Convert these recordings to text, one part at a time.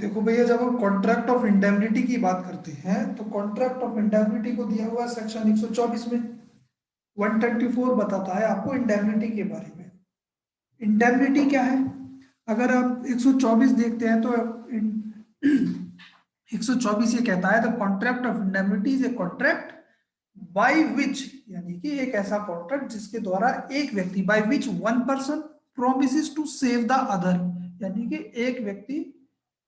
देखो भैया, जब हम कॉन्ट्रैक्ट ऑफ इंडेमनिटी की बात करते हैं तो कॉन्ट्रैक्ट ऑफ इंडेमनिटी को दिया हुआ है सेक्शन 124 में। 124 बताता है आपको इंडेमनिटी के बारे में। इंडेमनिटी क्या है? अगर आप 124 देखते हैं तो 124 ये कहता है the contract of indemnity is a contract by which, यानी कि एक ऐसा कॉन्ट्रैक्ट जिसके द्वारा एक व्यक्ति, by which one person promises to save the other, यानी कि एक व्यक्ति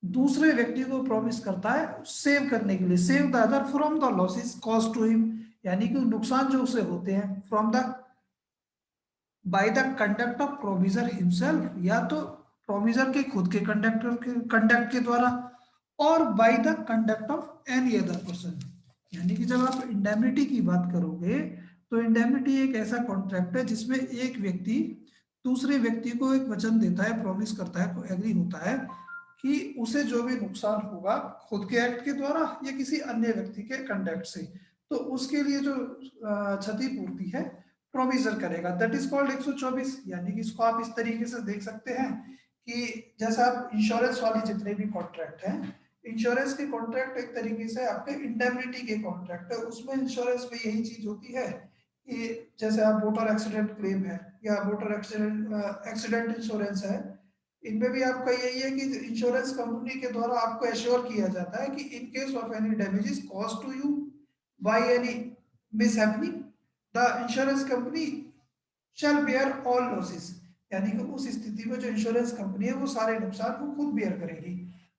दूसरे व्यक्ति को प्रॉमिस करता है सेव करने के लिए, save the other from the losses cause to him, यानी कि नुकसान जो उसे होते हैं from the by the conduct of promisor himself, या तो प्रोविजर के खुद के कंडक्ट के द्वारा, और by the conduct of any other person. यानी कि जब आप इंडेमनिटी की बात करोगे तो इंडेमनिटी एक ऐसा कॉन्ट्रैक्ट है जिसमें एक व्यक्ति दूसरे व्यक्ति को एक वचन देता है, प्रॉमिस करता है, एग्री होता है कि उसे जो भी नुकसान होगा खुद के एक्ट के द्वारा या किसी अन्य व्यक्ति के कंडक्ट से, तो उसके लिए जो क्षतिपूर्ति है प्रोविजन करेगा, दैट इज कॉल्ड 124। यानी कि इसको आप इस तरीके से देख सकते हैं कि जैसे आप इंश्योरेंस वाले जितने भी कॉन्ट्रैक्ट हैं, इंश्योरेंस के कॉन्ट्रैक्ट एक तरीके से आपके इंडेमनिटी के कॉन्ट्रैक्ट है। उसमें इंश्योरेंस में यही चीज होती है कि जैसे आप मोटर एक्सीडेंट क्लेम है या मोटर एक्सीडेंट इंश्योरेंस है, इनमें भी आपका यही है कि इंश्योरेंस कंपनी के द्वारा आपको एश्योर किया जाता है कि in case of any damages cause to you by any mishappening, the insurance company shall bear all losses, यानी कि उस स्थिति में जो इंश्योरेंस कंपनी है वो सारे नुकसान वो खुद बेयर करेगी।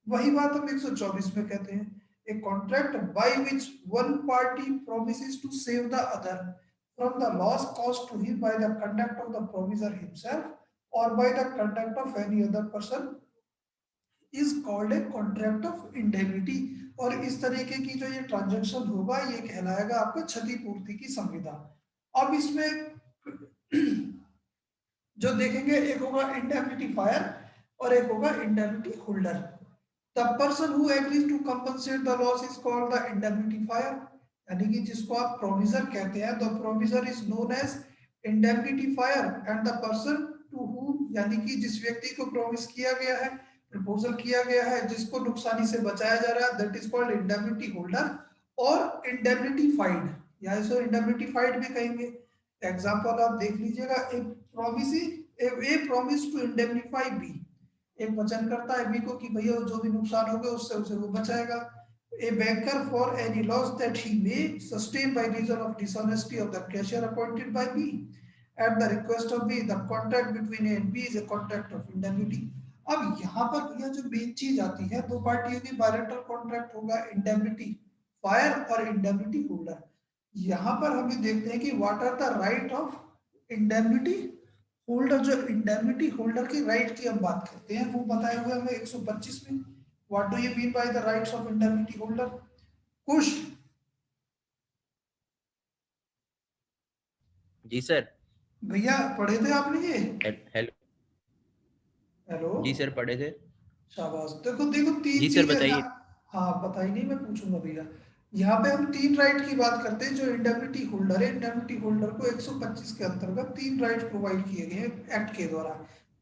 वही बात हम 124 में कहते हैं, a contract by which one party promises to save the other from the loss caused to him by the conduct of the promisor himself or by the conduct of any other person is called a contract of indemnity. और इस तरीके की जो ये transaction होगा ये कहलाएगा आपका क्षतिपूर्ति की संविदा। अब इसमें जो देखेंगे एक होगा इंडेमनिटी फायर और एक होगा indemnity holder. The person who agrees to compensate the loss is called the indemnifier, यानी कि जिसको आप प्रोविजर कहते हैं, the promisor is known as indemnifier and the person to whom, यानी कि जिस व्यक्ति को प्रॉमिस किया गया है, प्रपोजल किया गया है, जिसको नुकसानी से बचाया जा रहा है, that is called indemnity holder और इंडेमनिटी फाइड, या इसको इंडेमनिटी फाइड भी कहेंगे। एग्जांपल आप देख लीजिएगा, a promise to indemnify B, एक वचन करता है बी को कि भैया जो भी नुकसान होगा उससे उसे वो बचाएगा। A banker for any loss that he may sustain by reason of dishonesty of the cashier appointed by B at the request of B, the contract between A and B is a contract of indemnity. अब यहाँ पर भैया जो main चीज आती है, दो पार्टियों की बायलैटरल कॉन्ट्रैक्ट होगा इंडेमनिटी फायर और इंडेमनिटी होल्डर। यहाँ पर हम ये देखते हैं कि what are the right of indemnity holder. जो इंडेमनिटी होल्डर की राइट की हम बात करते हैं वो बताए हुए हमें 125 में। What do you mean by the rights of indemnity holder? कुछ जी सर। भैया पढ़े थे आपने ये? हेलो। हेलो, जी सर, पढ़े थे। शाबाश। देखो देखो तीन जी सर, चीजें बताइए। हाँ बताई नहीं, मैं पूछूंगा भैया। यहाँ पे हम तीन राइट की बात करते हैं। जो इंडेमनिटी होल्डर है, इंडेमनिटी होल्डर को 125 के अंतर्गत तीन राइट्स प्रोवाइड किए गए हैं एक्ट के द्वारा।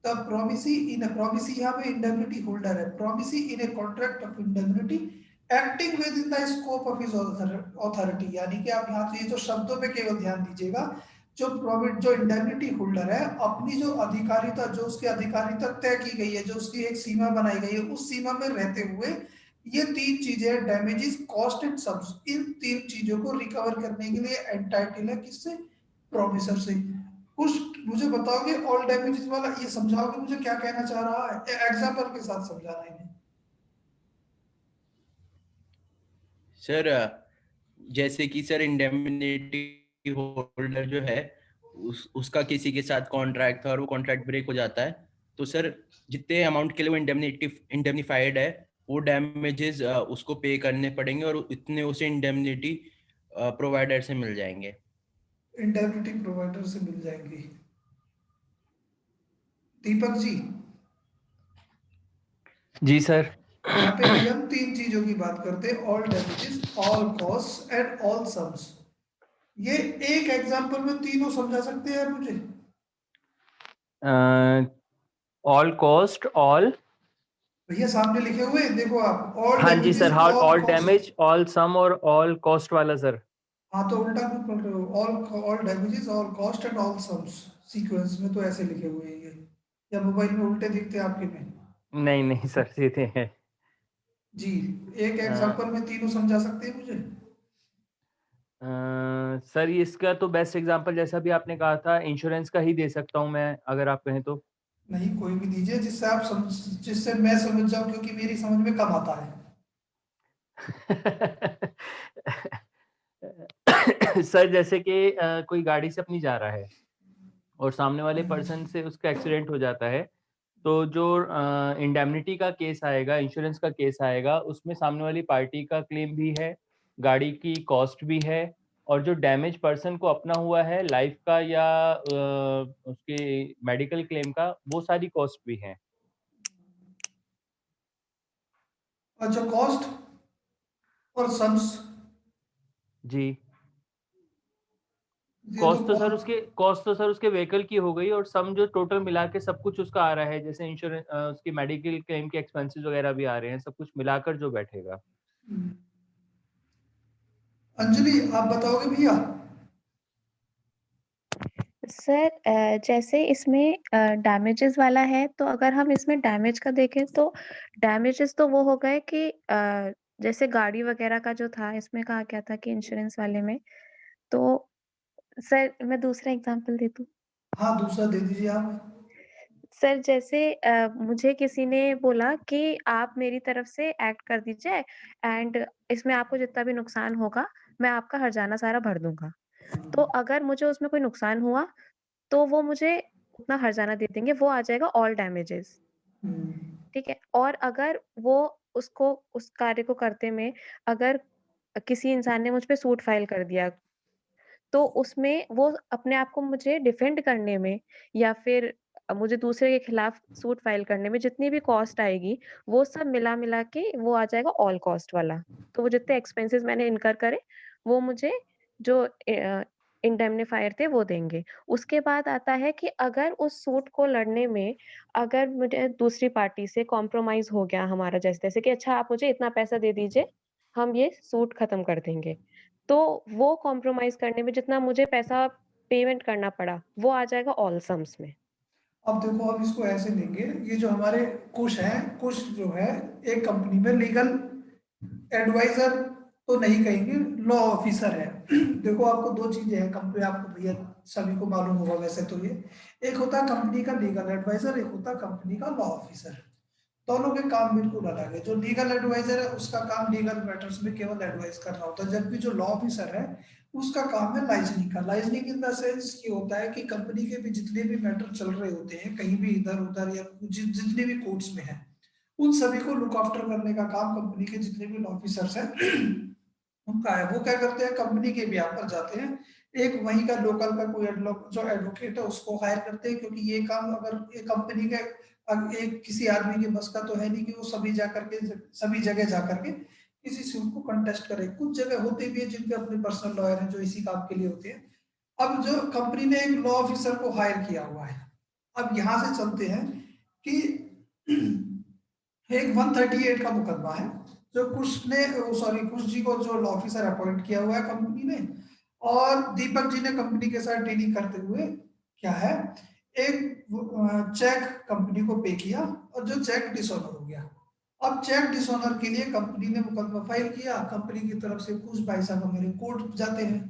तब प्रोमिसी इन प्रोमिसी, यहाँ पे इंडेमनिटी होल्डर है, promisee in a contract of indemnity acting with in the scope of his authority, यानी कि आप यहाँ से ये जो शब्दों पे केवल ध्यान दीजिएगा। जो इंडेमनिटी होल्डर है अपनी जो अधिकारिता, जो उसकी अधिकारिता तय की गई है, जो उसकी एक सीमा बनाई गई है, उस सीमा में रहते हुए ये तीन चीजें डैमेजेस कॉस्ट एंड सब्स, इन तीन चीजों को रिकवर करने के लिए एंटाइटल है किससे? प्रोमिसर से। कुछ मुझे बताओगे ऑल डैमेजेस वाला, ये समझाओगे मुझे क्या कहना चाह रहा है? एग्जांपल के साथ समझाना है इन्हें। सर, जैसे कि सर इंडेमनिटी होल्डर जो है उसका किसी के साथ कॉन्ट्रैक्ट था और वो कॉन्ट्रैक्ट ब्रेक हो जाता है, तो सर जितने अमाउंट के लिए वो इंडेमनिफाइड है वो डैमेजेस उसको पे करने पड़ेंगे और इतने उसे इंडेमनिटी प्रोवाइडर से मिल जाएंगे। इंडेमनिटी प्रोवाइडर से मिल जाएंगी। दीपक जी, जी सर। यहाँ पे भी हम तीन चीजों की बात करते हैं, all damages, all cost and all sums. ये एक एग्जांपल में तीनों समझा सकते हैं आप मुझे? ऑल कॉस्ट, ऑल भैया सामने लिखे हुए हैं, देखो आप, ऑल हाँ जी damages sir, all all all cost. Damage, all sum और ऑल कॉस्ट वाला सर। हाँ तो उल्टा क्यों पढ़ रहे हो, all damages all cost and all sums, sequence में तो ऐसे लिखे हुए हैं ये, या मोबाइल में उल्टे दिखते हैं आपके में? नहीं नहीं सर, सीधे हैं। जी, एक अ, एग्जांपल में तीनों समझा सकते हैं मुझे? सर इसका तो बेस्ट एग्जांपल जैसा भी आपने कहा था, इंश्योरेंस का ही दे सकता हूँ मैं, अगर आप कहें तो। नहीं, कोई भी दीजिए जिससे आप समझ, जिससे मैं समझ जाऊं, क्योंकि मेरी समझ में कम आता है। सर जैसे कि कोई गाड़ी से अपनी जा रहा है और सामने वाले पर्सन हम्म, से उसका एक्सीडेंट हो जाता है, तो जो इंडेमनिटी का केस आएगा, इंश्योरेंस का केस आएगा, उसमें सामने वाली पार्टी का क्लेम भी है, गाड़ी की कॉस्ट भी है, और जो डैमेज पर्सन को अपना हुआ है लाइफ का या उसके मेडिकल क्लेम का, वो सारी कॉस्ट भी है। अच्छा, कॉस्ट और सम्स, जी। ये तो बहुत। कॉस्ट तो सर उसके व्हीकल की हो गई, और सम जो टोटल मिला के सब कुछ उसका आ रहा है, जैसे इंश्योरेंस, उसकी मेडिकल क्लेम के एक्सपेंसेस वगैरह भी आ रहे हैं, सब कुछ मिलाकर जो बैठेगा। अंजलि आप बताओगे भैया? सर जैसे इसमें डैमेजेस वाला है, तो अगर हम इसमें डैमेज का देखें तो डैमेजेस तो वो हो गए कि जैसे गाड़ी वगैरह का जो था, इसमें कहा गया था कि इंश्योरेंस वाले में, तो सर मैं दूसरा एग्जांपल दे दूं? हाँ, दूसरा दे दीजिए आप। सर जैसे मुझे किसी ने बोला कि आप मेरी तरफ से एक्ट कर दीजिए एंड इसमें आपको जितना भी नुकसान होगा मैं आपका हर्जाना सारा भर दूंगा। तो अगर मुझे उसमें कोई नुकसान हुआ तो वो मुझे उतना हर्जाना दे देंगे, वो आ जाएगा ऑल डैमेजेस, हम्म, ठीक है? और अगर वो उसको उस कार्य को करते में अगर किसी इंसान ने मुझ पे सूट फाइल कर दिया, तो उसमें वो अपने आप को मुझे डिफेंड करने में या फिर मुझे दूसरे के खिलाफ सूट फाइल करने में जितनी भी कॉस्ट आएगी, वो सब मिला-मिला के वो आ जाएगा ऑल कॉस्ट वाला। तो वो जितने एक्सपेंसेस मैंने इनकर करे, वो मुझे जो इंडेमनिफायर थे वो देंगे। उसके बाद आता है कि अगर उस सूट को लड़ने में अगर मुझे दूसरी पार्टी से कॉम्प्रोमाइज़ हो गया हमारा, जैसे-तैसे कि अच्छा आप मुझे इतना पैसा दे दीजिए, हम ये सूट खत्म कर देंगे। तो वो कॉम्प्रोमाइज़ करने में जितना मुझे पैसा पेमेंट करना पड़ा, वो आ जाएगा ऑल सम्स में। अब देखो, अब इसको ऐसे लेंगे, ये जो हमारे कुश हैं, कुश जो है एक कंपनी में लीगल एडवाइजर तो नहीं कहेंगे, लॉ ऑफिसर है। देखो आपको दो चीजें हैं कंपनी, आपको भैया सभी को मालूम होगा वैसे तो, ये एक होता है कंपनी का लीगल एडवाइजर, एक होता है कंपनी का लॉ ऑफिसर। दोनों के काम बिल्कुल अलग है। जो लीगल एडवाइजर है उसका काम लीगल मैटर्स में केवल एडवाइस करना होता है, जबकि जो लॉ ऑफिसर है उसका काम है लाइजनिंग का। लाइजनिंग इन द सेंस ये होता है कि कंपनी के भी जितने भी मैटर चल रहे होते हैं कहीं भी इधर उधर, या जितने भी कोर्ट्स में है, उन सभी को लुक आफ्टर करने का काम कंपनी के जितने भी ऑफिसर्स हैं उनका है। वो क्या करते हैं, कंपनी के बिहाफ पर जाते हैं, एक वहीं का लोकल का कोई जो एडवोकेट है उसको हायर करते हैं, क्योंकि ये काम अगर एक कंपनी के एक किसी आदमी के बस का तो है नहीं कि वो सभी जगह जा करके किसी से उनको कंटेस्ट करे। कुछ जगह होते भी है जिनके अपने पर्सनल लॉयर हैं जो इसी काम के लिए होते हैं। अब जो कंपनी ने एक लॉ ऑफिसर को हायर किया हुआ है, अब यहां से चलते हैं कि एक 138 का मुकदमा है, जो कुश ने, सॉरी, कुश जी को जो लॉ ऑफिसर अपॉइंट किया हुआ है कंपनी ने, और दीपक जी ने कंपनी के साथ डीलिंग करते हुए क्या है, एक चेक कंपनी को पे किया, और जो चेक डिसऑनर हो गया। अब चेक डिसऑनर के लिए कंपनी ने मुकदमा फाइल किया, कंपनी की तरफ से कुछ भाई साहब हमारे कोर्ट जाते हैं।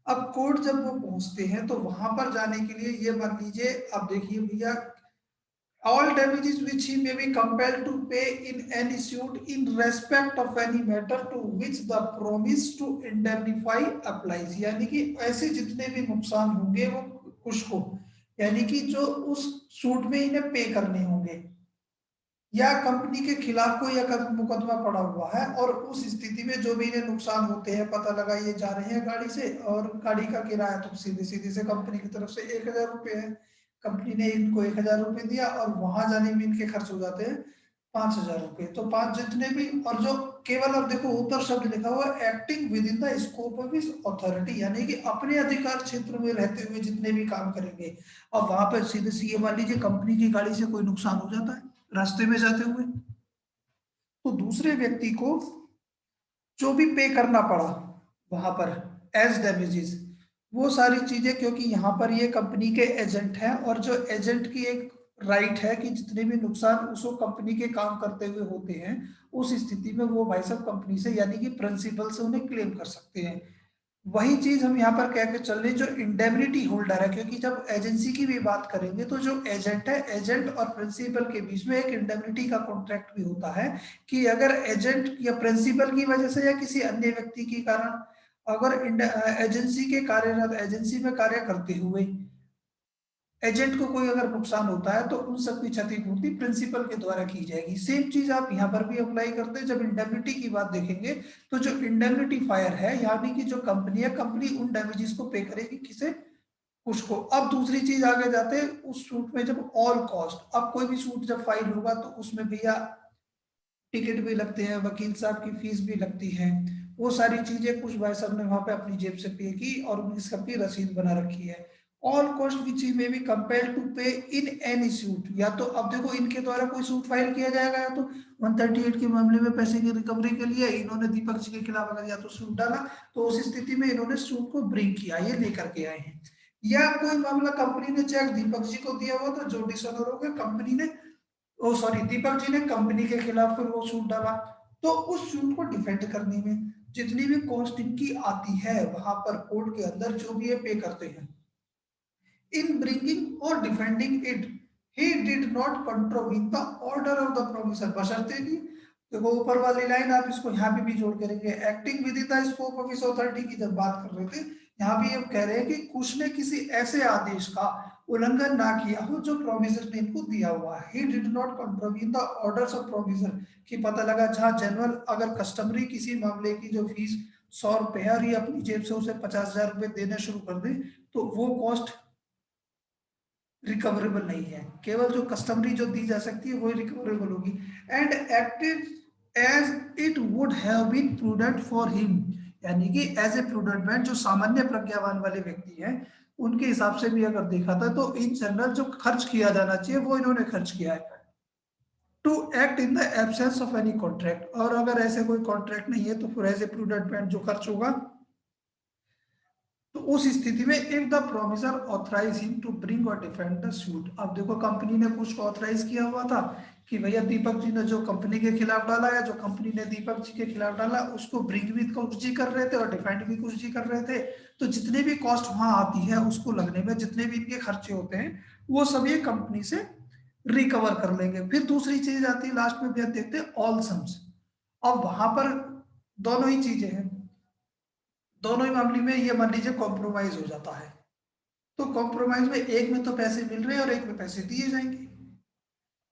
अब कोर्ट जब वो पहुंचते हैं तो वहां पर जाने के लिए ये मान लीजिए, अब देखिए भैया, all damages which he may be compelled to pay in any suit in respect of any matter to which the promise to indemnify applies, यानी कि ऐसे जितने भी नुकसान होंगे वो कुछ को, यानी कि जो उस सूट में इन्हें पे करने होंगे, या कंपनी के खिलाफ कोई अगर मुकदमा पड़ा हुआ है और उस स्थिति में जो भी इन्हें नुकसान होते हैं, पता लगा ये जा रहे हैं गाड़ी से और गाड़ी का किराया तो सीधे सीधे से कंपनी की तरफ से 1000 रुपये है, कंपनी ने इनको 1000 रुपये दिया और वहां जाने में इनके खर्च हो जाते हैं 5000 रुपये। तो पांच जितने भी, और जो केवल, अब देखो ऊपर शब्द लिखा हुआ है acting with in the scope of his authority, यानी कि अपने अधिकार क्षेत्र में रहते हुए जितने भी काम करेंगे। अब वहां पर सीधे सीधे मान लीजिए कंपनी की गाड़ी से कोई नुकसान हो जाता है रास्ते में जाते हुए, तो दूसरे व्यक्ति को जो भी पे करना पड़ा वहां पर एज डैमेजेस, वो सारी चीजें, क्योंकि यहाँ पर ये कंपनी के एजेंट हैं और जो एजेंट की एक राइट है कि जितने भी नुकसान उसको कंपनी के काम करते हुए होते हैं, उस स्थिति में वो भाई साहब कंपनी से यानी कि प्रिंसिपल से उन्हें क्लेम कर सकते हैं। वही चीज हम यहाँ पर कह के चल रहे, जो इंडेमनिटी होल्डर है, क्योंकि जब एजेंसी की भी बात करेंगे तो जो एजेंट है, एजेंट और प्रिंसिपल के बीच में एक इंडेमनिटी का कॉन्ट्रैक्ट भी होता है कि अगर एजेंट या प्रिंसिपल की वजह से या किसी अन्य व्यक्ति के कारण अगर एजेंसी के कार्यरत, एजेंसी में कार्य करते हुए एजेंट को कोई अगर नुकसान होता है तो उन सब की क्षतिपूर्ति प्रिंसिपल के द्वारा की जाएगी। सेम चीज आप यहाँ पर भी अप्लाई करते हैं। जब इंडेमनिटी की बात देखेंगे तो जो इंडेमनिटी फायर है, यानी कि जो कंपनी है, कंपनी उन डैमेजेस को पे करेगी, किसे, उसको। अब दूसरी चीज आगे जाते हैं उस सूट में, जब ऑल कॉस्ट, अब कोई भी सूट जब फाइल होगा तो उसमें भैया टिकट भी लगते हैं, वकील साहब की फीस भी लगती है, वो सारी चीजें कुछ भाई साहब ने वहां पे अपनी जेब से पे की और उनकी सबकी रसीद बना रखी है। ऑल कॉस्ट विच ही में बी कंपेल्ड टू पे इन एनी सूट, या तो अब देखो इनके द्वारा कोई सूट फाइल किया जाएगा, या तो 138 के मामले में पैसे की रिकवरी के लिए इन्होंने दीपक जी के खिलाफ अगर या तो सूट डाला, तो उस स्थिति में इन्होंने सूट को ब्रिंग किया, ये लेकर के आए हैं। या कोई मामला कंपनी ने चेक दीपक जी को दिया हुआ था, जो डिसऑनर हो गया, कंपनी ने, ओ सॉरी, दीपक जी ने कंपनी के खिलाफ फिर वो सूट डाला, तो उस सूट को डिफेंड करने में जितनी भी कॉस्ट इनकी आती है वहां पर कोर्ट के अंदर जो भी ये पे करते हैं, in bringing or defending it he did not contravene the order of the promisor, बशर्ते कि देखो ऊपर वाली लाइन आप इसको यहाँ पे भी जोड़ करेंगे, acting with in the scope of his authority की जब बात कर रहे थे, यहाँ भी ये कह रहे हैं कि कुछ ने किसी ऐसे आदेश का उल्लंघन ना किया हो जो प्रोमिसर ने इनको दिया हुआ है। He did not contravene the orders of promisor, कि पता लगा जहां जनरल अगर कस्टमरी किसी मामले की जो फीस 100 रुपए है और ये अपनी जेब से उसे 50,000 रुपए देने शुरू कर दे, तो वो कॉस्ट रिकवरेबल नहीं है, केवल जो कस्टमरी जो दी जा सकती है वही रिकवरेबल होगी। And acted as it would have been prudent for him, यानी कि एज ए प्रूडेंट मैन, जो सामान्य प्रज्ञावान वाले व्यक्ति हैं उनके हिसाब से भी अगर देखा था तो इन जनरल जो खर्च किया जाना चाहिए वो इन्होंने खर्च किया है। To act in the absence of any contract, और अगर ऐसे कोई कॉन्ट्रैक्ट नहीं है तो फिर एज ए प्रूडेंट मैन जो खर्च होगा, तो उस स्थिति में if the promisor authorize him to bring or defend the suit. अब देखो कंपनी ने कुछ ऑथराइज किया हुआ था कि भैया दीपक जी ने जो कंपनी के खिलाफ डाला है, जो कंपनी ने दीपक जी के खिलाफ डाला उसको ब्रिंग भी कुछ जी कर रहे थे और डिफेंड भी कुछ जी कर रहे थे, तो जितने भी कॉस्ट वहां आती है उसको लगने में जितने भी इनके खर्चे होते हैं वो सब ये कंपनी से रिकवर कर लेंगे। फिर दूसरी चीज आती है लास्ट में, फिर देखते हैं ऑल सम्स। अब वहां पर दोनों ही चीजें हैं, दोनों ही मामले में ये मान लीजिए कॉम्प्रोमाइज हो जाता है, तो कॉम्प्रोमाइज में एक में तो पैसे मिल रहे हैं और एक में पैसे दिए जाएंगे,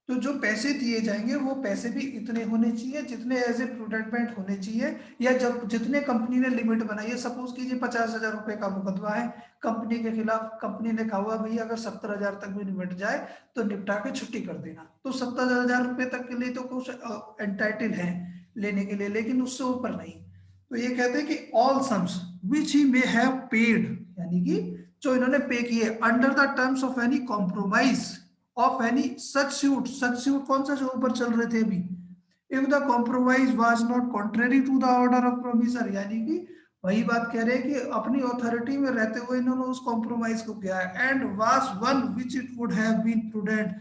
तो जो पैसे दिए जाएंगे वो पैसे भी इतने होने चाहिए जितने एज ए प्रूडेंट होने चाहिए, या जब जितने कंपनी ने लिमिट बनाई है। सपोज कीजिए 50,000 रुपए का मुकदमा है कंपनी के खिलाफ, कंपनी ने कहा हुआ भैया अगर 70,000 तक भी निपट जाए तो निपटा के छुट्टी कर देना, तो 70,000 रुपए तक के लिए तो कुछ एंटाइटल है लेने के लिए, लेकिन उससे ऊपर नहीं। तो ये कहते हैं कि all sums which he may have paid, यानी कि जो इन्होंने पे किए under the terms of any compromise of any such suit, such suit कौन सा जो ऊपर चल रहे थे अभी, if the compromise was not contrary to the order of promisor, यानी कि वही बात कह रहे हैं कि अपनी अथॉरिटी में रहते हुए इन्होंने उस कॉम्प्रोमाइज को किया है, and was one which it would have been prudent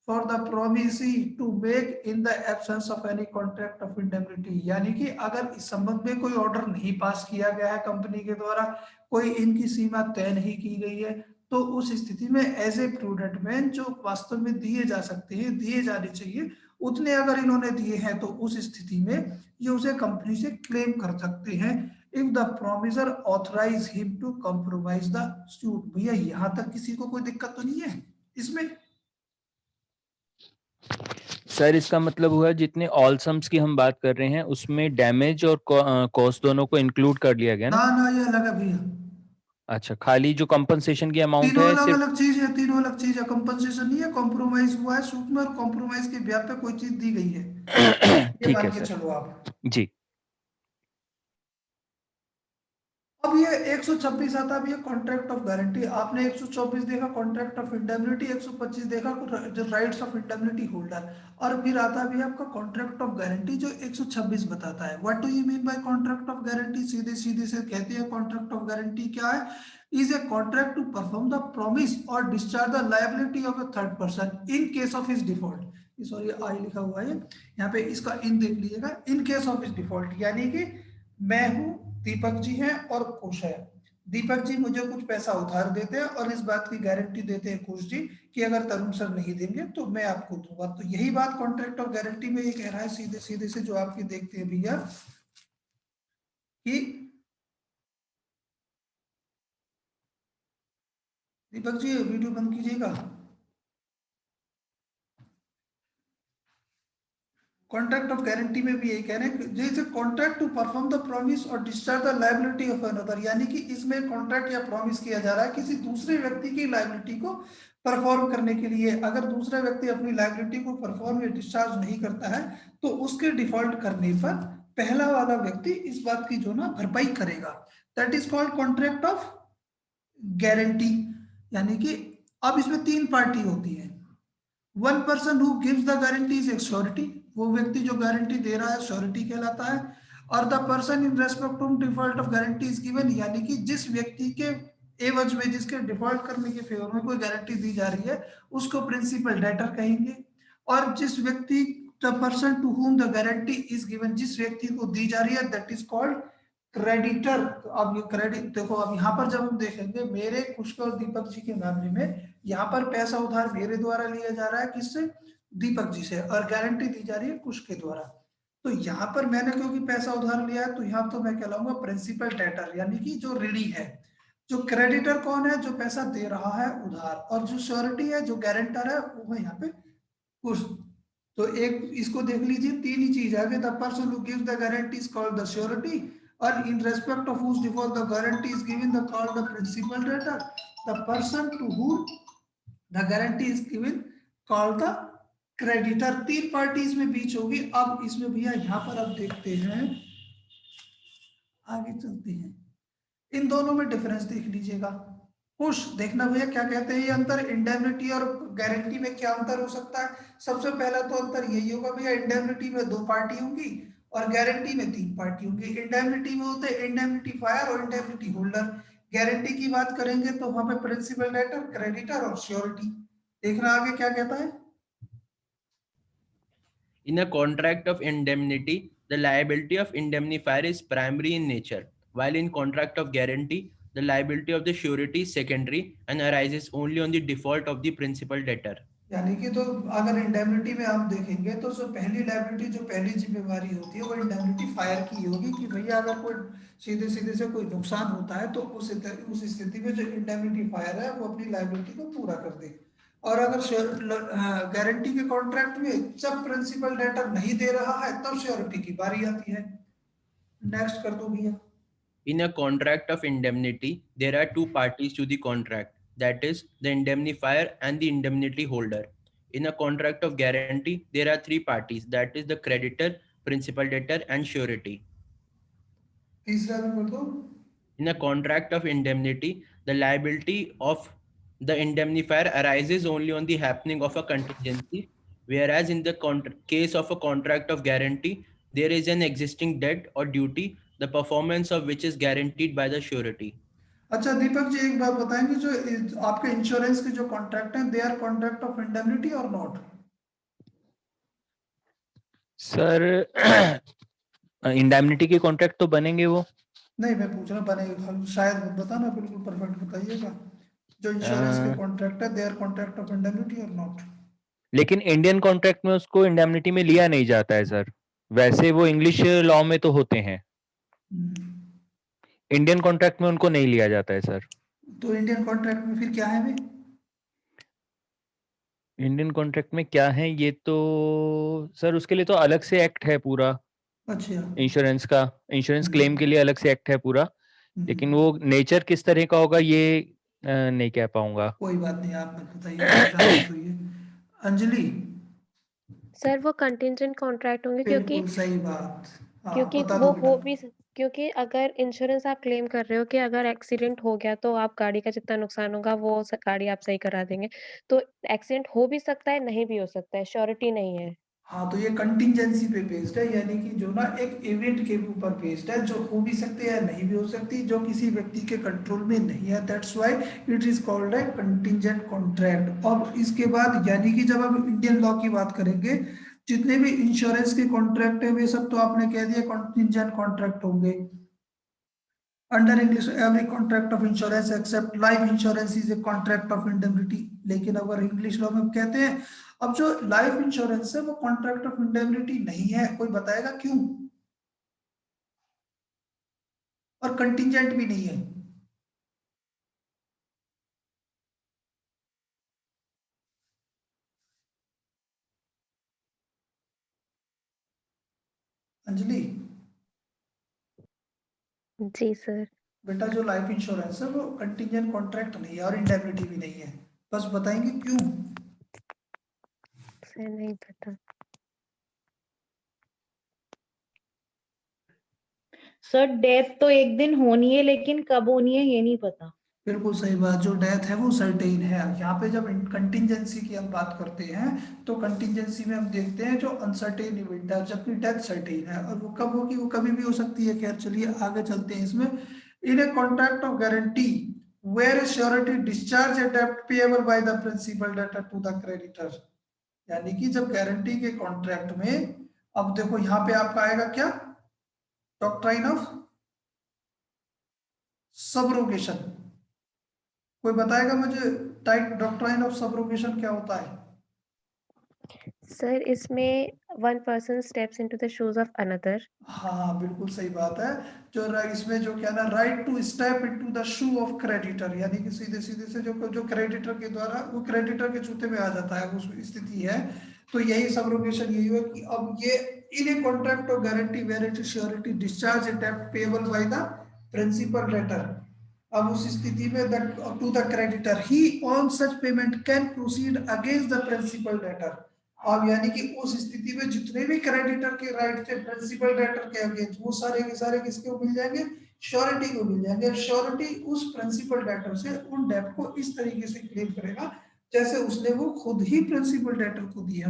for the promisee to make in the absence of any contract of indemnity, यानी कि अगर इस संबंध में कोई ऑर्डर नहीं पास किया गया है कंपनी के द्वारा, कोई इनकी सीमा तय नहीं की गई है, तो उस स्थिति में एज ए प्रूडेंट मैन जो वास्तव में दिए जा सकते हैं, दिए जाने चाहिए, उतने अगर इन्होंने दिए हैं तो उस स्थिति में ये उसे कंपनी से क्लेम कर सकते हैं if the promisor authorize him to compromise the suit. भैया यहां तक किसी को कोई दिक्कत तो नहीं है इसमें? सर इसका मतलब हुआ जितने ऑल सम्स की हम बात कर रहे हैं उसमें डैमेज और कॉस्ट दोनों को इंक्लूड कर लिया गया ना? ना ये अलग है भैया, अच्छा, खाली जो कंपनसेशन की अमाउंट तीनों है अलग सिर्फ। अलग चीज है, तीनों अलग चीज है। कंपनसेशन नहीं है, कॉम्प्रोमाइज हुआ है सूट में और कॉम्प्रोमाइज के ब्याह पे कोई चीज दी गई है, ये ठीक है मान के सर चलो आप। जी। अब ये 126 आता है, अब ये कॉन्ट्रैक्ट ऑफ गारंटी। आपने 124 देखा कॉन्ट्रैक्ट ऑफ इंडेमनिटी, 125 देखा जो राइट्स ऑफ इंडेमनिटी होल्डर, और फिर आता है भी आपका कॉन्ट्रैक्ट ऑफ गारंटी जो 126 बताता है। What do you mean by contract of guarantee? सीधे सीधे से कहते हैं कॉन्ट्रैक्ट ऑफ गारंटी क्या है? Is a contract to perform the promise or discharge the liability of a third person in case of his default. Sorry I लिखा हुआ है यहाँ पे, इसका इन देख लीजिएगा, in case of his default, यानी कि मैं हूं, दीपक जी हैं और कुश है। दीपक जी मुझे कुछ पैसा उधार देते हैं और इस बात की गारंटी देते हैं कुश जी कि अगर तरुण सर नहीं देंगे तो मैं आपको दूंगा। तो यही बात कॉन्ट्रैक्ट ऑफ गारंटी में ये कह रहा है सीधे सीधे से, जो आपकी देखते हैं भैया कि दीपक जी वीडियो बंद कीजिएगा। कॉन्ट्रैक्ट ऑफ गारंटी में भी यही कह रहे हैं, जैसे contract to perform the promise or discharge the liability of another, यानी कि इसमें कॉन्ट्रैक्ट या प्रॉमिस किया जा रहा है किसी दूसरे व्यक्ति की लायबिलिटी को परफॉर्म करने के लिए। अगर दूसरा व्यक्ति अपनी लायबिलिटी को परफॉर्म या डिस्चार्ज नहीं करता है तो उसके डिफॉल्ट करने पर पहला वाला व्यक्ति इस बात की जो ना भरपाई करेगा। That is called contract of guarantee. यानी कि अब इसमें तीन पार्टी होती है। One person who gives the guarantee is surety, वो व्यक्ति जो गारंटी दे रहा है श्योरिटी कहलाता है। और the person in respect to default of guarantee is given, यानी कि जिस व्यक्ति के एवज में, जिसके डिफॉल्ट करने के फेवर में कोई गारंटी दी जा रही है उसको प्रिंसिपल डेटर कहेंगे। और जिस व्यक्ति, the person to whom the guarantee is given, जिस व्यक्ति को दी जा रही है दैट इज कॉल्ड क्रेडिटर। अब ये क्रेडिट देखो, अब यहाँ पर जब हम देखेंगे मेरे, कुश और दीपक जी के मामले में यहाँ पर पैसा उधार मेरे द्वारा लिया जा रहा है, किससे? दीपक जी से, और गारंटी दी जा रही है कुश के द्वारा। तो यहाँ पर मैंने क्योंकि पैसा उधार लिया है तो यहाँ तो मैं कहलाऊंगा प्रिंसिपल डेटर, यानी कि जो ऋणी है। जो क्रेडिटर कौन है? जो पैसा दे रहा है उधार, और जो श्योरिटी है, जो गारंटर है, वो है यहाँ पे कुश। तो एक इसको देख लीजिए, तीन ही चीज है। The person who gives the guarantee is called the surety, और in respect of whose default the guarantee is given the called the principal debtor. The person to whom the guarantee is given called the creditor। तीन party इसमें बीच होगी। अब इसमें भैया यहाँ पर अब देखते हैं, आगे चलते हैं, इन दोनों में डिफरेंस देख लीजिएगा। कुछ देखना भैया क्या कहते हैं ये अंतर, इंडेमनिटी और गारंटी में क्या अंतर हो सकता है। सबसे पहला तो अंतर यही होगा भैया, इंडेमनिटी में दो पार्टी होंगी और गारंटी में तीन पार्टी होंगी। इंडेमनिटी में होते हैं इंडेमनिटी फायर और इंडेमनिटी होल्डर। गारंटी की बात करेंगे तो वहां पे प्रिंसिपल डेटर, क्रेडिटर और श्योरिटी। देखना आगे क्या कहता है। In a contract of indemnity, the liability of indemnifier is primary in nature, while in contract of guarantee, the liability of the surety is secondary and arises only on the default of the principal debtor. यानी कि तो अगर indemnity में आप देखेंगे तो जो पहली लायबिलिटी, जो पहली जिम्मेवारी होती है वो इंडेमनिटी फायर की होगी कि भैया अगर कोई सीधे सीधे से कोई नुकसान होता है तो उस स्थिति में जो इंडेमनिटी फायर है वो अपनी लायबिलिटी को पूरा कर दे। और अगर गारंटी के कॉन्ट्रैक्ट में जब प्रिंसिपल डेटर नहीं दे रहा है तब श्योरिटी की बारी आती है। नेक्स्ट कर दो भैया। In a contract of indemnity, there are two parties to the contract, that is the indemnifier and the indemnity holder. In a contract of guarantee, there are three parties, that is the creditor, principal debtor and surety. तीसरा number दो। In a contract of indemnity, the liability of the indemnifier arises only on the happening of a contingency, whereas in the case of a contract of guarantee, there is an existing debt or duty, the performance of which is guaranteed by the surety. अच्छा दीपक जी एक बात बताएंगे, जो आपके insurance के जो contract हैं they are contract of indemnity or not? Sir indemnity के कॉन्ट्रैक्ट तो बनेंगे वो? नहीं मैं पूछ रहा बनेगा शायद, बताना बिल्कुल परफेक्ट बताइएगा। जो इंश्योरेंस के कॉन्ट्रैक्ट है they are contract of indemnity or not? लेकिन इंडियन कॉन्ट्रैक्ट में उसको इंडेमनिटी में लिया नहीं जाता है सर, वैसे वो इंग्लिश लॉ में तो होते हैं, इंडियन कॉन्ट्रैक्ट में उनको नहीं लिया जाता है सर। तो इंडियन कॉन्ट्रैक्ट में फिर क्या है भाई? इंडियन कॉन्ट्रैक्ट में क्या है ये तो सर, उसके लिए तो अलग से एक्ट है पूरा। अच्छा इंश्योरेंस का, इंश्योरेंस क्लेम के लिए अलग से एक्ट है पूरा, लेकिन वो नेचर किस तरह का होगा ये नहीं कह पाऊंगा। कोई बात नहीं, आप बताइए। अंजलि सर वो कंटिंजेंट कॉन्ट्रैक्ट होंगे क्योंकि बिल्कुल सही बात। हाँ, क्योंकि बता वो दो हो बेटा। भी क्योंकि अगर इंश्योरेंस आप क्लेम कर रहे हो कि अगर एक्सीडेंट हो गया तो आप गाड़ी का जितना नुकसान होगा वो गाड़ी आप सही करा देंगे। तो एक्सीडेंट हो भी सकता है, नहीं भी हो सकता है, श्योरिटी नहीं है। हाँ, तो ये कंटिजेंसी पे बेस्ड है, यानी कि जो ना एक इवेंट के ऊपर बेस्ड है, जो हो भी सकती है नहीं भी हो सकती, जो किसी व्यक्ति के कंट्रोल में नहीं है। That's why it is called है कंटिजेंट कॉन्ट्रैक्ट। और इसके बाद यानी कि जब हम इंडियन लॉ की बात करेंगे, जितने भी इंश्योरेंस के कॉन्ट्रैक्ट है वे सब तो आपने कह दिया कंटिजेंट कॉन्ट्रैक्ट होंगे। Under English every contract of insurance except life insurance is a contract of indemnity. लेकिन अगर इंग्लिश लॉ में कहते हैं, अब जो लाइफ इंश्योरेंस है वो कॉन्ट्रैक्ट ऑफ इंडेमनिटी नहीं है, कोई बताएगा क्यों? और कंटिजेंट भी नहीं है। अंजलि, जी सर। बेटा जो लाइफ इंश्योरेंस है वो कंटिजेंट कॉन्ट्रैक्ट नहीं है और इंडेमनिटी भी नहीं है, बस बताएंगे क्यों? सर नहीं पता। सर डेथ तो एक दिन होनी है, लेकिन कब होनी है ये नहीं पता। बिल्कुल सही बात, जो डेथ है वो सर्टेन है। यहाँ पे जब कंटिजेंसी की हम बात करते हैं तो कंटिजेंसी में हम देखते हैं जो अनसर्टेन इवेंट है, जबकि डेथ सर्टेन है। और वो कब होगी? वो कभी भी हो सकती है। खैर चलिए आगे चलते हैं इसमें। In a contract of guarantee where surety discharge a डेब्ट payable by the principal debtor to the creditor. यानी कि जब गारंटी के कॉन्ट्रैक्ट में, अब देखो यहाँ पे आपका आएगा क्या? Doctrine of subrogation. कोई बताएगा मुझे टाइप डॉक्ट्राइन ऑफ सबरोगेशन क्या होता है? सर इसमें one person steps into the shoes of another. हाँ बिल्कुल सही बात है। जो इसमें जो क्या ना, right to step into the shoe of creditor, यानी कि सीधे सीधे से जो क्रेडिटर के द्वारा वो क्रेडिटर के जूते में आ जाता है, उस स्थिति है। तो यही सबरोगेशन यही हुआ कि अब ये in a contract of guarantee where it surety discharge a डेब्ट payable by the principal debtor. अब उस स्थिति में to the creditor he on such payment can proceed against the principal debtor. अब यानी कि उस स्थिति में जितने भी क्रेडिटर के राइट थे प्रिंसिपल डेटर के अगेंस्ट, वो सारे के सारे किसको मिल जाएंगे? श्योरिटी को मिल जाएंगे। श्योरिटी उस प्रिंसिपल डेटर से उन डेब्ट को इस तरीके से क्लेम करेगा जैसे उसने वो खुद ही प्रिंसिपल डेटर को दिया,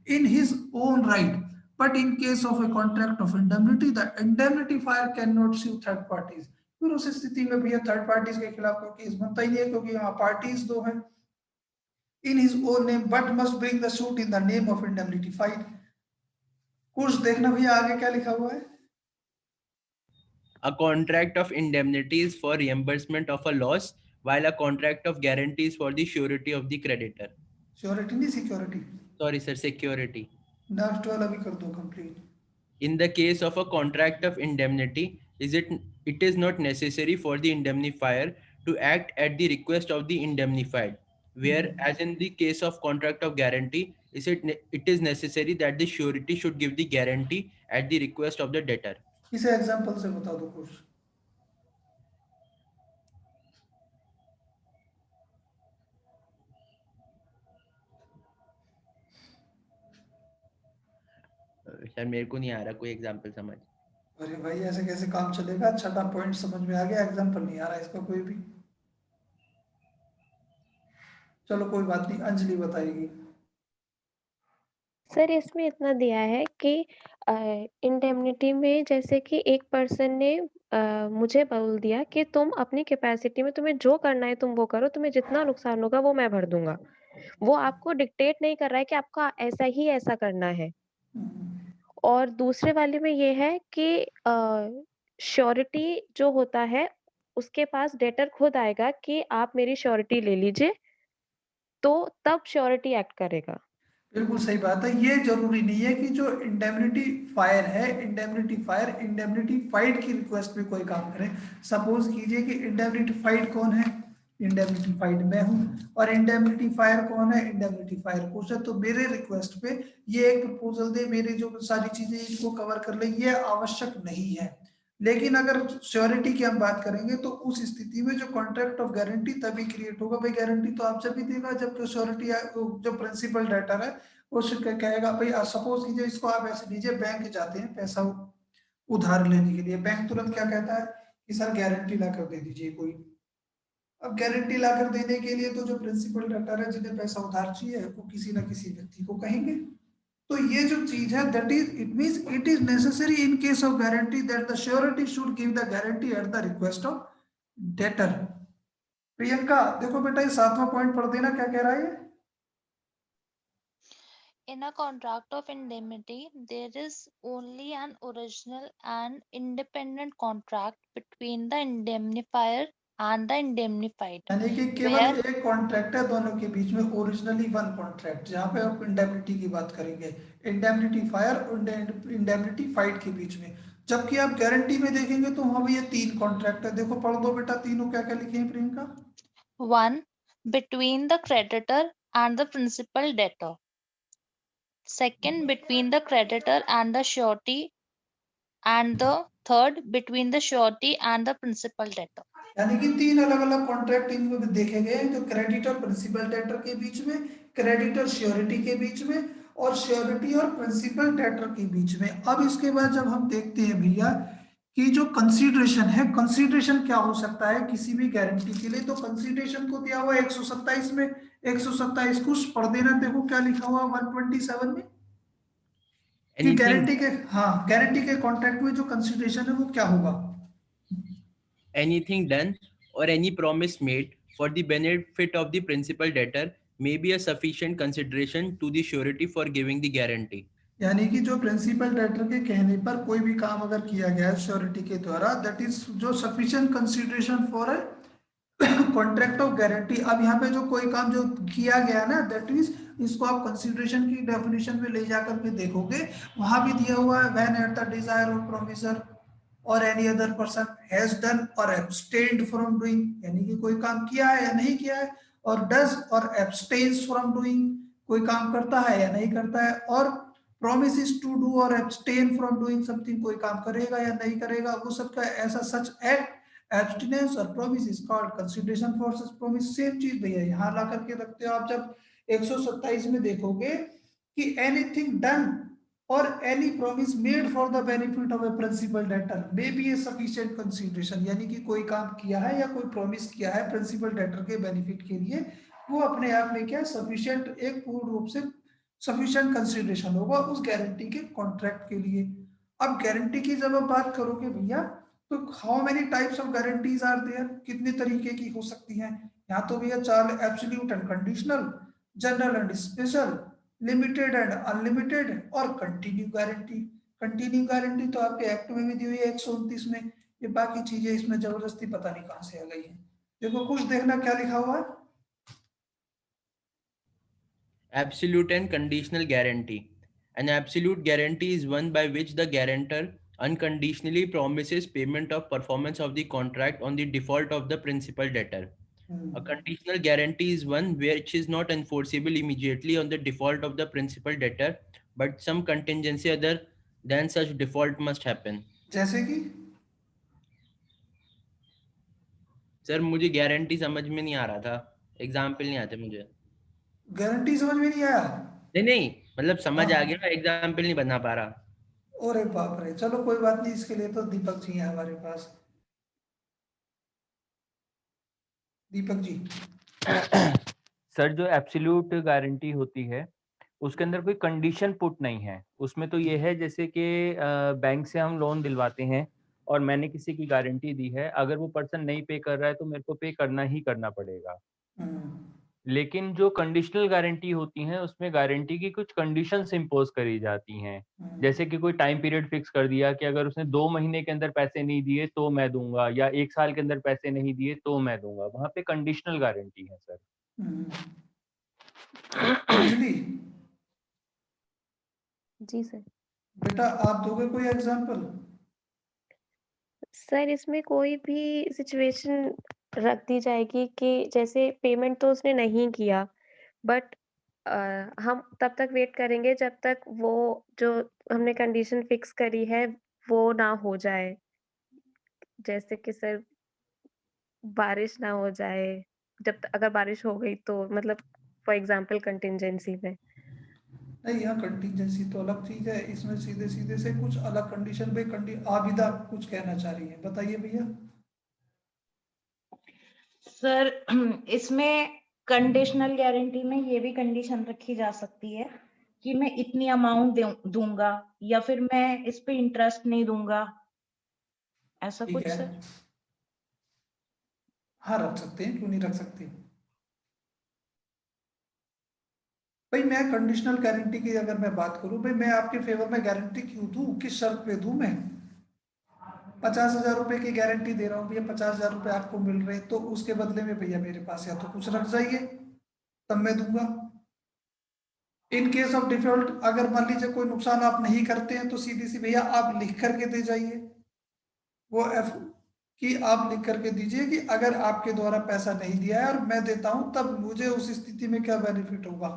in his own right. But in case of a contract of indemnity the indemnifier can not sue third parties. फिर उस स्थिति में भैया थर्ड पार्टीज के खिलाफ कोई केस बनता ही नहीं है, क्योंकि यहाँ पार्टीज दो हैं in his own name but must bring the suit in the name of indemnified। कुछ देखना भैया आगे क्या लिखा हुआ है? A contract of indemnity is for reimbursement of a loss, while a contract of guarantee is for the surety of the creditor. Surety नहीं, security. Sorry, sir, security. Next वाला भी कर दो complete. In the case of a contract of indemnity, it is not necessary for the indemnifier to act at the request of the indemnified, whereas in the case of contract of guarantee, it is necessary that the surety should give the guarantee at the request of the debtor. इसे example से बता दो कुछ। Sir मेरे को नहीं आ रहा कोई एग्जांपल समझ। अरे भाई ऐसे कैसे काम चलेगा? छठा पॉइंट समझ में आ गया, एग्जांपल नहीं आ रहा इसका कोई भी। चलो कोई बात नहीं, अंजलि बताएगी। सर इसमें इतना दिया है कि इंडेमनिटी में जैसे कि एक पर्सन ने मुझे बोल दिया कि तुम अपनी कैपेसिटी में तुम्हें जो करना है तुम वो करो, तुम्हें जितना नुकसान होगा वो मैं भर दूंगा। वो आपको डिक्टेट नहीं कर रहा है कि आपको ऐसा ही ऐसा करना है। और दूसरे वाले में ये है कि श्योरिटी जो होता है उसके पास डेटर खुद आएगा कि आप मेरी श्योरिटी ले लीजिए, तो तब श्योरिटी एक्ट करेगा। बिल्कुल सही बात है। ये जरूरी नहीं है कि जो इंडेमनिटी फायर है, इंडेमनिटी फायर इंडेमनिटी फाइड की रिक्वेस्ट पे कोई काम करे। सपोज कीजिए कि इंडेमनिटी फाइड कौन है? इंडेमनिटी फाइड मैं हूं। और इंडेमनिटी फायर कौन है? इंडेमनिटी फायर कोर्स है। तो मेरे रिक्वेस्ट पे ये एक प्रपोजल दे, मेरी जो सारी चीजें इनको कवर कर ले, ये आवश्यक नहीं है। लेकिन अगर श्योरिटी की हम बात करेंगे तो उस स्थिति में जो कॉन्ट्रैक्ट ऑफ गारंटी तभी क्रिएट होगा। भाई गारंटी तो आप जब भी देगा जब तो श्योरिटी जो प्रिंसिपल डेटर है वो कहेगा भाई सपोज कीजिए, इसको आप ऐसे लीजिए, बैंक जाते हैं, पैसा उधार लेने के लिए। बैंक तुरंत क्या कहता है कि सर गारंटी ला कर दे दीजिए कोई। अब गारंटी ला कर देने के लिए तो जो प्रिंसिपल डेटर है जिन्हें पैसा उधार चाहिए वो किसी ना किसी व्यक्ति को कहेंगे। तो ये जो चीज है that is it means it is necessary in case of guarantee that the surety should give the guarantee eight the request of debtor. Priyanka देखो बेटा ये 7वां पॉइंट पढ़ देना, क्या कह रहा है ये? In a contract of indemnity, there is only an original and independent contract between the indemnifier and the indemnified, यानी कि केवल where एक कॉन्ट्रैक्ट है दोनों के बीच में, ओरिजिनली वन कॉन्ट्रैक्ट, जहां पे आप इंडेमनिटी की बात करेंगे, इंडेमनिटी फायर और इंडेमनिटी फाइट के बीच में। जबकि आप गारंटी में देखेंगे तो वहां भी ये 3 कॉन्ट्रैक्ट है। देखो पढ़ दो बेटा तीनों क्या क्या लिखे हैं Priyanka. one between the creditor and the principal debtor, second between the creditor and the surety, and the third between the surety and the principal debtor. यानी कि 3 अलग अलग कॉन्ट्रैक्ट इनमें देखे गए हैं, जो क्रेडिटर प्रिंसिपल डेटर के बीच में, क्रेडिटर श्योरिटी के बीच में, और श्योरिटी और प्रिंसिपल डेटर के बीच में। अब इसके बाद जब हम देखते हैं भैया कि जो कंसीडरेशन है, कंसीडरेशन क्या हो सकता है किसी भी गारंटी के लिए, तो कंसीडरेशन को दिया हुआ है 127 में। 127 कुछ पढ़ देना, देखो क्या लिखा हुआ 127 में कि Anything गारंटी के, हाँ गारंटी के कॉन्ट्रैक्ट में जो कंसीडरेशन है वो क्या होगा। anything done or any promise made for the benefit of the principal debtor may be a sufficient consideration to the surety for giving the guarantee. यानी कि जो प्रिंसिपल डेटर के कहने पर कोई भी काम अगर किया गया है श्योरिटी के द्वारा, दैट इज जो sufficient consideration for a contract of guarantee. अब यहाँ पे जो कोई काम जो किया गया ना, दैट इज, इसको आप कंसीडरेशन की डेफिनेशन में ले जाकर के देखोगे, वहां भी दिया हुआ है when at the desire of promisor or any other person has done or abstained from doing, यानी कि कोई काम किया है या नहीं किया है, और डज और एब्सटेन्स फ्रॉम डूइंग, कोई काम करता है या नहीं करता है, और promises to do or abstain from doing something, कोई काम करेगा या नहीं करेगा, वो सब का ऐसा सच एक्ट एब्सटिनेंस और promise is called consideration for such promise। Same चीज भैया यहाँ ला करके रखते हो आप। जब 127 में देखोगे कि anything done or any promise made for the benefit of a principal debtor may be a sufficient consideration, यानी कि कोई काम किया है या कोई प्रॉमिस किया है प्रिंसिपल डेटर के बेनिफिट के लिए, वो अपने आप में क्या सफिशिएंट, एक पूर्ण रूप से सफिशिएंट कंसीडरेशन होगा उस गारंटी के कॉन्ट्रैक्ट के लिए। अब गारंटी की जब आप बात करोगे भैया, तो how many types of guarantees are there, कितने तरीके की हो सकती हैं। यहाँ तो भैया 4, absolute and conditional, general and special, limited and unlimited, और कंटिन्यू गारंटी। कंटिन्यू गारंटी तो आपके एक्ट में भी दी हुई है 129 में। ये बाकी चीजें इसमें जबरदस्ती पता नहीं कहां से आ गई है। देखो कुछ देखना क्या लिखा हुआ है। Absolute and conditional guarantee. An absolute guarantee is one by which the guarantor unconditionally promises payment of performance of the contract on the default of the principal debtor. A conditional guarantee is one which is not enforceable immediately on the default of the principal debtor, but some contingency other than such default must happen. जैसे कि sir मुझे guarantee समझ में नहीं आ रहा था, example नहीं आते मुझे। गारंटी समझ में नहीं आया। नहीं मतलब समझ आ हाँ। गया, एग्जाम्पल नहीं बना पा रहा। अरे बाप रे, चलो कोई बात नहीं, इसके लिए तो दीपक जी हैं हमारे पास। दीपक जी। सर जो एब्सोल्यूट गारंटी होती है उसके अंदर कोई कंडीशन पुट नहीं है। उसमें तो ये है जैसे कि बैंक से हम लोन दिलवाते हैं और मैंने किसी की गारंटी दी है, अगर वो पर्सन नहीं पे कर रहा है तो मेरे को पे करना ही करना पड़ेगा। लेकिन जो कंडीशनल गारंटी होती हैं उसमें गारंटी की कुछ कंडीशंस इम्पोज करी जाती हैं, जैसे कि कोई टाइम पीरियड फिक्स कर दिया कि अगर उसने 2 महीने के अंदर पैसे नहीं दिए तो मैं दूंगा, या 1 साल के अंदर पैसे नहीं दिए तो मैं दूंगा। वहां पे कंडीशनल गारंटी है सर। अंजलि जी सर। बेटा आप दोगे कोई एग्जांपल। सर इसमें कोई भी सिचुएशन रख दी जाएगी कि जैसे पेमेंट तो उसने नहीं किया, बट हम तब तक वेट करेंगे जब तक वो जो हमने कंडीशन फिक्स करी है वो ना हो जाए। जैसे कि सर बारिश ना हो जाए, अगर बारिश हो गई तो मतलब फॉर एग्जांपल कंटिंजेंसी में। नहीं, यहाँ कंटीजेंसी तो अलग चीज है, इसमें सीधे सीधे से कुछ अलग कंडीशन पे आबिदा कुछ कहना चाह रही है, बताइए भैया। सर इसमें कंडीशनल गारंटी में ये भी कंडीशन रखी जा सकती है कि मैं इतनी अमाउंट दूंगा या फिर मैं इस पे इंटरेस्ट नहीं दूंगा, ऐसा ठीक कुछ है, सर। हाँ रख सकते हैं, क्यों नहीं रख सकते। भाई मैं कंडीशनल गारंटी की अगर मैं बात करूं, भाई मैं आपके फेवर में गारंटी क्यों दूं, किस शर्त पे दूं मैं। 50,000 रुपए की गारंटी दे रहा हूँ भैया, 50,000 रुपए आपको मिल रहे हैं, तो उसके बदले में भैया मेरे पास या तो कुछ रख जाइए, तब मैं दूंगा। इन केस ऑफ डिफॉल्ट, अगर मान लीजिए कोई नुकसान आप नहीं करते हैं, तो सीधी सी भैया आप लिख करके दे जाइए, वो एफ कि आप लिख करके दीजिए कि अगर आपके द्वारा पैसा नहीं दिया है और मैं देता हूं, तब मुझे उस स्थिति में क्या बेनिफिट होगा।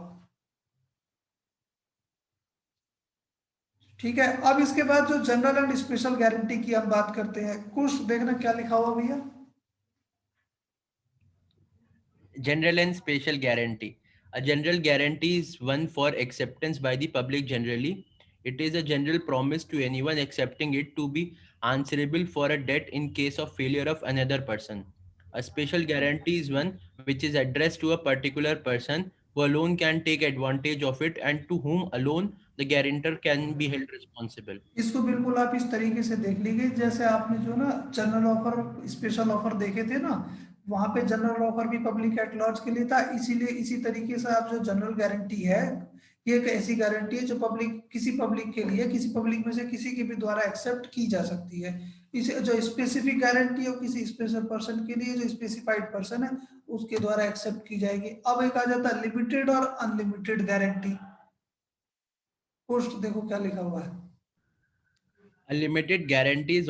ठीक है, अब इसके बाद जो जनरल एंड स्पेशल गारंटी की हम बात करते हैं, कुछ देखना क्या लिखा हुआ भैया। General and special guarantee. A general guarantee is one for acceptance by the public generally. It is a general promise to anyone accepting it to be answerable for a debt in case of failure of another person. A special guarantee is one which is addressed to a particular person who alone can take advantage of it and to whom alone the guarantor can be held responsible. इसको बिल्कुल आप इस तरीके से देख लीजिए, जैसे आपने जो ना जनरल ऑफर स्पेशल ऑफर देखे थे ना, वहां पे जनरल ऑफर भी पब्लिक एट लार्ज के लिए था, इसीलिए इसी तरीके से आप जो जनरल गारंटी है, ये एक ऐसी गारंटी है जो किसी पब्लिक के लिए, किसी पब्लिक में से किसी के भी द्वारा एक्सेप्ट की जा सकती है। इसे जो स्पेसिफिक गारंटी है वो किसी स्पेशल पर्सन के लिए, जो स्पेसिफाइड पर्सन है उसके द्वारा एक्सेप्ट की जाएगी। अब एक आ जाता है लिमिटेड और अनलिमिटेड गारंटी। पोस्ट देखो क्या लिखा हुआ है। A limited guarantee is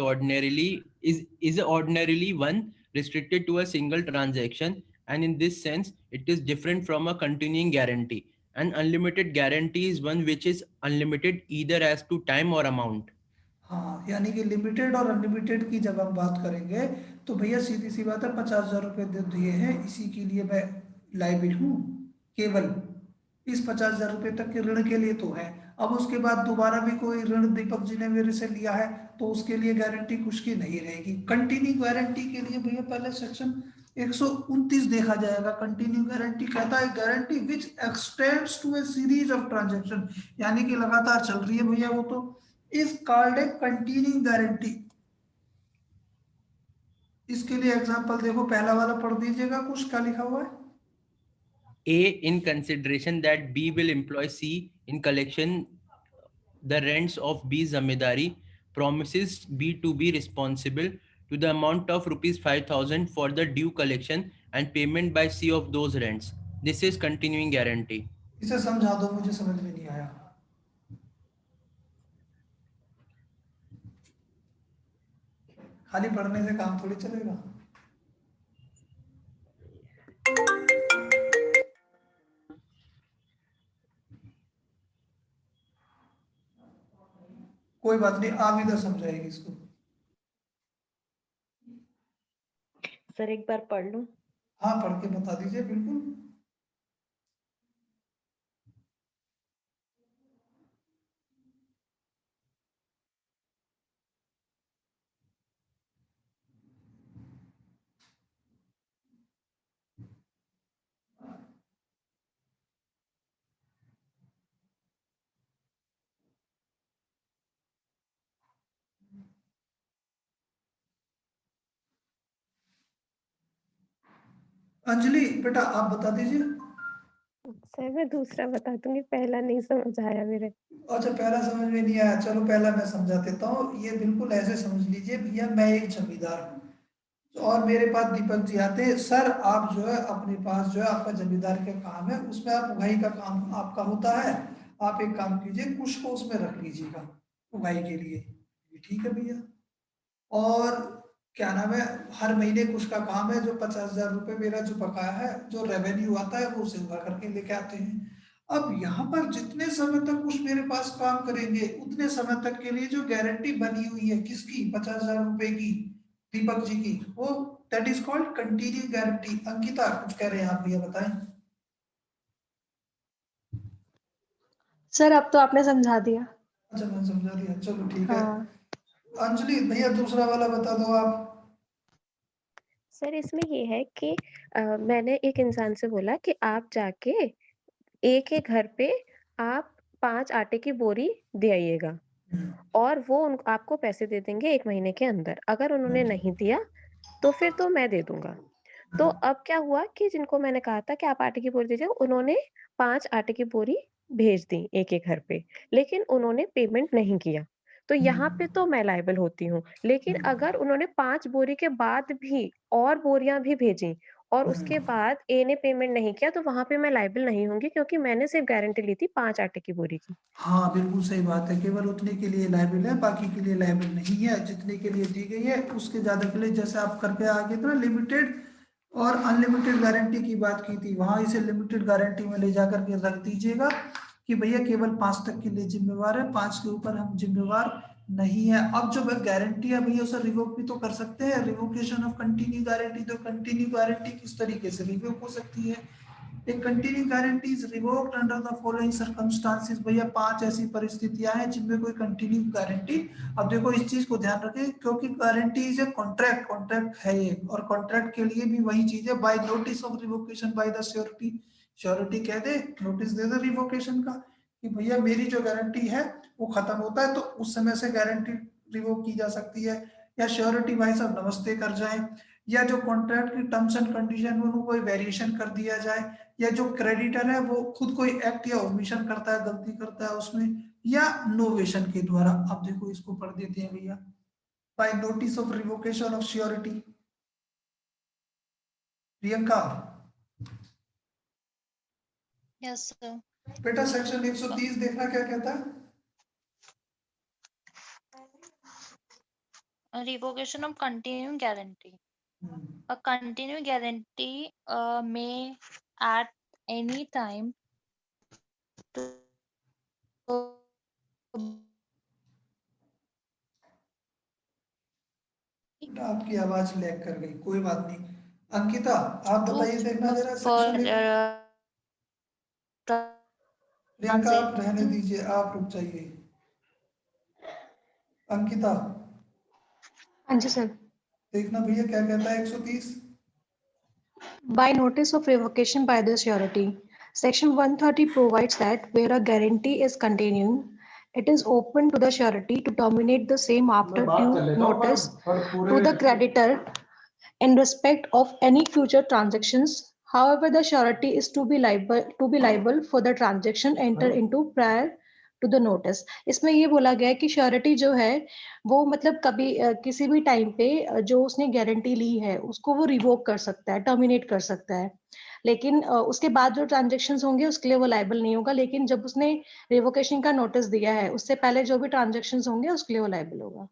ordinarily one restricted to a single transaction, and in this sense it is different from a continuing guarantee. An unlimited guarantee is one which is unlimited either as to time or amount. हाँ, यानी कि limited और unlimited की जब हम बात करेंगे, तो भैया सीधी सी बात है, 50,000 रुपये दे दिए हैं, इसी के लिए मैं लायबिल हूँ, केवल इस 50,000 रुपये तक के ऋण के लिए तो है। अब उसके बाद दोबारा भी कोई ऋण दीपक जी ने मेरे से लिया है, तो उसके लिए गारंटी कुछ की नहीं रहेगी। कंटिन्यू गारंटी के लिए भैया पहले सेक्शन 129 देखा जाएगा। कंटिन्यू गारंटी कहता है guarantee which extends to a series of transaction, यानी कि लगातार चल रही है भैया, वो तो is called a continuing guarantee. इसके लिए एग्जांपल देखो, पहला वाला पढ़ दीजिएगा, कुछ क्या लिखा हुआ है। A, in consideration that B will employ C in collection the rents of B's zamindari, promises B to be responsible to the amount of rupees 5,000 for the due collection and payment by C of those rents. This is continuing guarantee. इसे समझा दो, मुझे समझ में नहीं आया। खाली पढ़ने से काम थोड़ी चलेगा। कोई बात नहीं, आप इधर समझाएंगे इसको। सर एक बार पढ़ लूं। हाँ पढ़ के बता दीजिए बिल्कुल। अंजलि बेटा आप बता दीजिए। सर मैं दूसरा बता दूंगी, पहला नहीं समझ आया मेरे। अच्छा पहला समझ में नहीं आया, चलो पहला मैं समझा देता हूँ। ये बिल्कुल ऐसे समझ लीजिए भैया, मैं एक जमींदार हूँ और मेरे पास दीपक जी आते हैं, सर आप जो है अपने पास जो है आपका जमींदार का काम है, उसमें आप उगाई का काम आपका होता है, आप एक काम कीजिए, कुछ को उसमें रख लीजिएगा उगाई के लिए। ठीक है भैया। और क्या नाम है, हर महीने कुछ का काम है, जो 50,000 रुपये मेरा जो बकाया है, जो रेवेन्यू आता है, वो उसे उगा करके लेके आते हैं। अब यहाँ पर जितने समय तक कुछ मेरे पास काम करेंगे, उतने समय तक के लिए जो गारंटी बनी हुई है, किसकी, 50,000 रुपए की, दीपक जी की, वो that is called continue guarantee. Ankita कुछ कह रहे हैं आप भैया, बताएं। सर अब तो आपने समझा दिया। अच्छा मैंने समझा दिया, चलो ठीक है। हाँ अंजलि भैया दूसरा वाला बता दो आप। सर इसमें ये है कि मैंने एक इंसान से बोला कि आप जाके एक एक घर पे आप 5 आटे की बोरी दे आइएगा और वो आपको पैसे दे देंगे 1 महीने के अंदर। अगर उन्होंने नहीं दिया तो फिर तो मैं दे दूंगा। तो अब क्या हुआ कि जिनको मैंने कहा था कि आप आटे की बोरी दीजिए, उन्होंने 5 आटे की बोरी भेज दी एक एक घर पे, लेकिन उन्होंने पेमेंट नहीं किया। तो यहाँ पे तो मैं लायबल होती हूँ। लेकिन अगर उन्होंने 5 बोरी के बाद भी और बोरियां भी भेजी और उसके बाद ए ने पेमेंट नहीं किया, तो वहां पे मैं लायबल नहीं होंगी, क्योंकि मैंने सिर्फ गारंटी ली थी 5 आटे की बोरी की। हाँ बिल्कुल सही बात है, केवल उतने के लिए लायबल है, बाकी के लिए लायबल नहीं है। जितने के लिए दी गई है उसके ज्यादा के लिए, जैसे आप करके आगे थे ना लिमिटेड और अनलिमिटेड गारंटी की बात की थी, वहां इसे लिमिटेड गारंटी में ले जाकर के रख दीजिएगा कि भैया केवल 5 तक के लिए जिम्मेवार है, 5 के ऊपर हम जिम्मेवार नहीं है। अब जो गारंटी है भैया उसे रिवोक भी तो कर सकते हैं, रिवोकेशन ऑफ कंटिन्यू गारंटी। तो कंटिन्यू गारंटी किस तरीके से रिवोक हो सकती है? एक continue guarantee is revoked under the following circumstances. भैया 5 ऐसी परिस्थितियां हैं जिनमें कोई कंटिन्यू गारंटी। अब देखो इस चीज को ध्यान रखें, क्योंकि guarantee is a contract, contract है ये, और कॉन्ट्रैक्ट के लिए भी वही चीज है, by notice of revocation by the surety. Surety कह दे, नोटिस दे दे रिवोकेशन का कि भैया मेरी जो गारंटी है वो खत्म होता है, तो उस समय से गारंटी रिवोक की जा सकती है। या श्योरिटी भाई साहब नमस्ते कर जाए, या जो कॉन्ट्रैक्ट की टर्म्स एंड कंडीशन में कोई वेरिएशन कर दिया जाए, या जो क्रेडिटर है वो खुद कोई एक्ट या ओमिशन करता है, गलती करता है उसमें, या नोवेशन के द्वारा। अब देखो इसको पढ़ देते हैं भैया, by notice of revocation of surety. Priyanka yes sir. बेटा सेक्शन 130 देखना क्या कहता है। Revocation of continuing guarantee. A continuing guarantee may at any time आपकी आवाज लैग कर गई, कोई बात नहीं। अंकिता आप बताइए, देखना जरा for सेक्शन। प्रियंका आप रहने transaction. दीजिए, आप रुक जाइए। अंकिता हाँ जी सर। देखना भैया क्या कहता है 130। By notice of revocation by the surety. Section 130 provides that where a guarantee is continuing, it is open to the surety to terminate the same after due notice to the creditor in respect of any future transactions. However, the surety is to be liable for the transaction entered into prior to the notice. इसमें ये बोला गया है कि surety जो है वो मतलब कभी किसी भी टाइम पे जो उसने गारंटी ली है उसको वो रिवोक कर सकता है, टर्मिनेट कर सकता है, लेकिन उसके बाद जो ट्रांजेक्शन्स होंगे उसके लिए वो लायबल नहीं होगा। लेकिन जब उसने रिवोकेशन का नोटिस दिया है उससे पहले जो भी ट्रांजेक्शन्स होंगे उसके लिए वो लायबल होगा।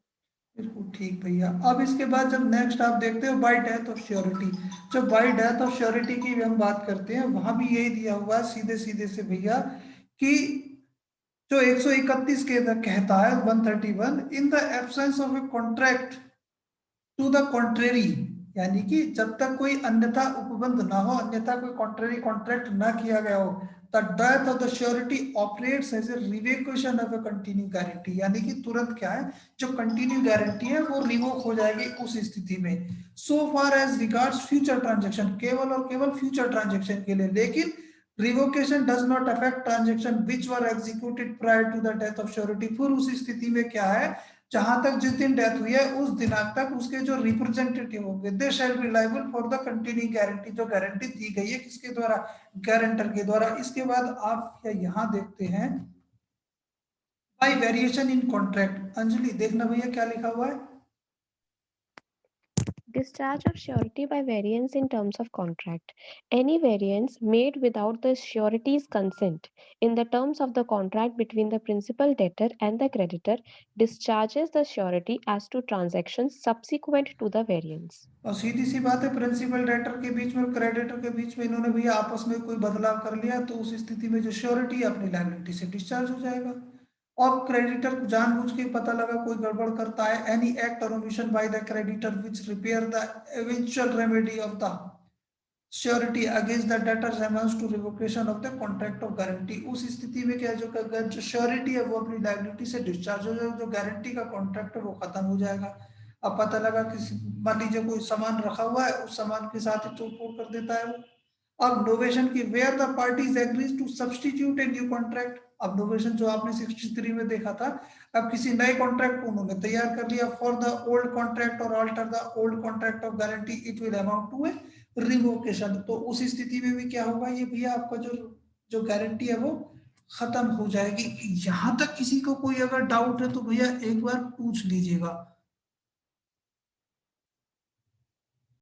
बिल्कुल ठीक भैया। अब इसके बाद जब नेक्स्ट आप देखते हो बाय डेथ ऑफ श्योरिटी, जब बाय डेथ ऑफ श्योरिटी की हम बात करते हैं वहां भी यही दिया हुआ है सीधे सीधे से भैया कि जो 131 के कहता है 131, in the absence of a contract to the contrary, यानी कि जब तक कोई अन्यथा उपबंध ना हो, अन्यथा कोई कॉन्ट्रेरी कॉन्ट्रैक्ट ना किया गया हो, the death of the surety operates as a revocation of a continue guarantee. यानी कि तुरंत क्या है, जो कंटिन्यू गारंटी है वो रिवोक हो जाएगी उस स्थिति में। So far as regards future transaction, केवल और केवल फ्यूचर ट्रांजेक्शन के लिए। लेकिन revocation does not affect transaction which were executed prior to the death of surety. फिर उस स्थिति में क्या है, जहां तक जिस दिन डेथ हुई है उस दिनांक तक उसके जो रिप्रेजेंटेटिव होंगे they shall be liable for the continuing guarantee. जो गारंटी दी गई है किसके द्वारा, गारंटर के द्वारा। इसके बाद आप यहां देखते हैं bye variation in contract. Anjali देखना भैया क्या लिखा हुआ है। Discharge of surety by variance in terms of contract. Any variance made without the surety's consent in the terms of the contract between the principal debtor and the creditor discharges the surety as to transactions subsequent to the variance. और सीधी सी बात है, principal debtor के बीच में और creditor के बीच में इन्होंने भैया आपस में कोई बदलाव कर लिया तो उस स्थिति में जो श्योरिटी अपनी लायबिलिटी से डिस्चार्ज हो जाएगा। और क्रेडिटर को जानबूझ के पता लगा कोई गड़बड़ करता है, any act or omission by the creditor which repair the eventual remedy of the surety against the debtors amounts to revocation of the contract of guarantee. उस स्थिति में क्या है, जो श्योरिटी है वो अपनी लायबिलिटी से डिस्चार्ज हो जाएगा, जो गारंटी का कॉन्ट्रैक्ट है वो खत्म हो जाएगा। अब पता लगा किसी, मान लीजिए कोई सामान रखा हुआ है, उस सामान के साथ ही तोड़ कर देता है वो। अब नोवेशन की where the parties agrees to substitute a new contract. अब नोवेशन जो आपने 63 में देखा था, अब किसी नए कॉन्ट्रैक्ट को उन्होंने तैयार कर लिया for the old contract or alter the old contract of guarantee, it will amount to a revocation. तो उस स्थिति में भी क्या होगा, ये भैया आपका जो गारंटी है वो खत्म हो जाएगी। यहां तक किसी को कोई अगर डाउट है तो भैया एक बार पूछ लीजिएगा।